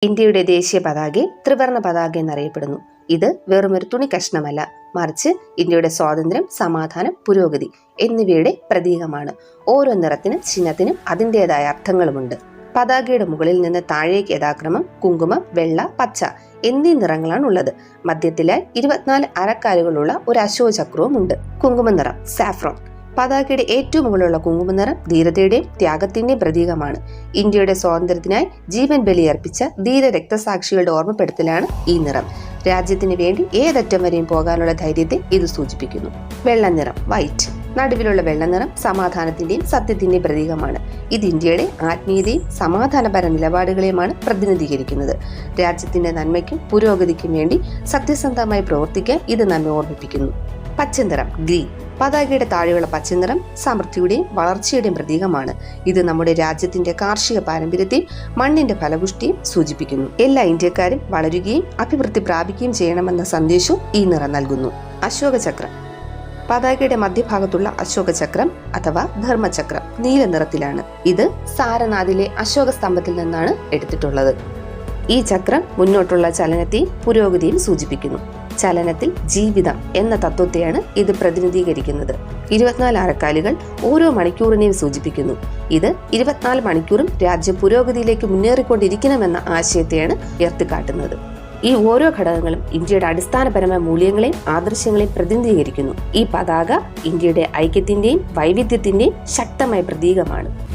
ഇന്ത്യയുടെ ദേശീയ പതാക ത്രിവർണ പതാക എന്നറിയപ്പെടുന്നു. ഇത് വെറുമൊരു തുണി കഷ്ണമല്ല, മറിച്ച് ഇന്ത്യയുടെ സ്വാതന്ത്ര്യം, സമാധാനം, പുരോഗതി എന്നിവയുടെ പ്രതീകമാണ്. ഓരോ നിറത്തിനും ചിഹ്നത്തിനും അതിൻ്റെതായ അർത്ഥങ്ങളുമുണ്ട്. പതാകയുടെ മുകളിൽ നിന്ന് താഴേക്ക് യഥാക്രമം കുങ്കുമം, വെള്ള, പച്ച എന്നീ നിറങ്ങളാണ് ഉള്ളത്. മധ്യത്തിലായി 24 അരക്കാലുകളുള്ള ഒരു അശോക ചക്രവും ഉണ്ട്. കുങ്കുമ നിറം സാഫ്രോൺ. പതാകയുടെ ഏറ്റവും മുകളിലുള്ള കുങ്കുമ നിറം ധീരതയുടെയും ത്യാഗത്തിന്റെയും പ്രതീകമാണ്. ഇന്ത്യയുടെ സ്വാതന്ത്ര്യത്തിനായി ജീവൻ ബലിയർപ്പിച്ച ധീര രക്തസാക്ഷികളുടെ ഓർമ്മപ്പെടുത്തലാണ് ഈ നിറം. രാജ്യത്തിന് വേണ്ടി ഏതറ്റം വരെയും പോകാനുള്ള ധൈര്യത്തെ ഇത് സൂചിപ്പിക്കുന്നു. വെള്ളനിറം വൈറ്റ്. നടുവിലുള്ള വെള്ളനിറം സമാധാനത്തിന്റെയും സത്യത്തിന്റെയും പ്രതീകമാണ്. ഇത് ഇന്ത്യയുടെ ആത്മീയതയും സമാധാനപര നിലപാടുകളെയുമാണ് പ്രതിനിധീകരിക്കുന്നത്. രാജ്യത്തിന്റെ നന്മയ്ക്കും പുരോഗതിക്കും വേണ്ടി സത്യസന്ധമായി പ്രവർത്തിക്കാൻ ഇത് നമ്മെ ഓർമ്മിപ്പിക്കുന്നു. പച്ചനിറം ഗ്രീൻ. പതാകയുടെ താഴെയുള്ള പച്ചനിറം സമൃദ്ധിയുടെയും വളർച്ചയുടെയും പ്രതീകമാണ്. ഇത് നമ്മുടെ രാജ്യത്തിന്റെ കാർഷിക പാരമ്പര്യത്തെയും മണ്ണിന്റെ ഫലപുഷ്ടിയും സൂചിപ്പിക്കുന്നു. എല്ലാ ഇന്ത്യക്കാരും വളരുകയും അഭിവൃദ്ധി പ്രാപിക്കുകയും ചെയ്യണമെന്ന സന്ദേശവും ഈ നിറം നൽകുന്നു. അശോക ചക്രം. പതാകയുടെ മധ്യഭാഗത്തുള്ള അശോക ചക്രം അഥവാ ധർമ്മചക്രം നീല നിറത്തിലാണ്. ഇത് സാരനാഥിലെ അശോക സ്തംഭത്തിൽ നിന്നാണ് എടുത്തിട്ടുള്ളത്. ഈ ചക്രം മുന്നോട്ടുള്ള ചലനത്തെയും പുരോഗതിയും സൂചിപ്പിക്കുന്നു. ചലനത്തിൽ ജീവിതം എന്ന തത്വത്തെയാണ് ഇത് പ്രതിനിധീകരിക്കുന്നത്. 24 അരക്കാലുകൾ ഓരോ മണിക്കൂറിനെയും സൂചിപ്പിക്കുന്നു. ഇത് 24 മണിക്കൂറും രാജ്യം പുരോഗതിയിലേക്ക് മുന്നേറിക്കൊണ്ടിരിക്കണമെന്ന ആശയത്തെയാണ് ഉയർത്തിക്കാട്ടുന്നത്. ഈ ഓരോ ഘടകങ്ങളും ഇന്ത്യയുടെ അടിസ്ഥാനപരമായ മൂല്യങ്ങളെയും ആദർശങ്ങളെയും പ്രതിനിധീകരിക്കുന്നു. ഈ പതാക ഇന്ത്യയുടെ ഐക്യത്തിന്റെയും വൈവിധ്യത്തിന്റെയും ശക്തമായ പ്രതീകമാണ്.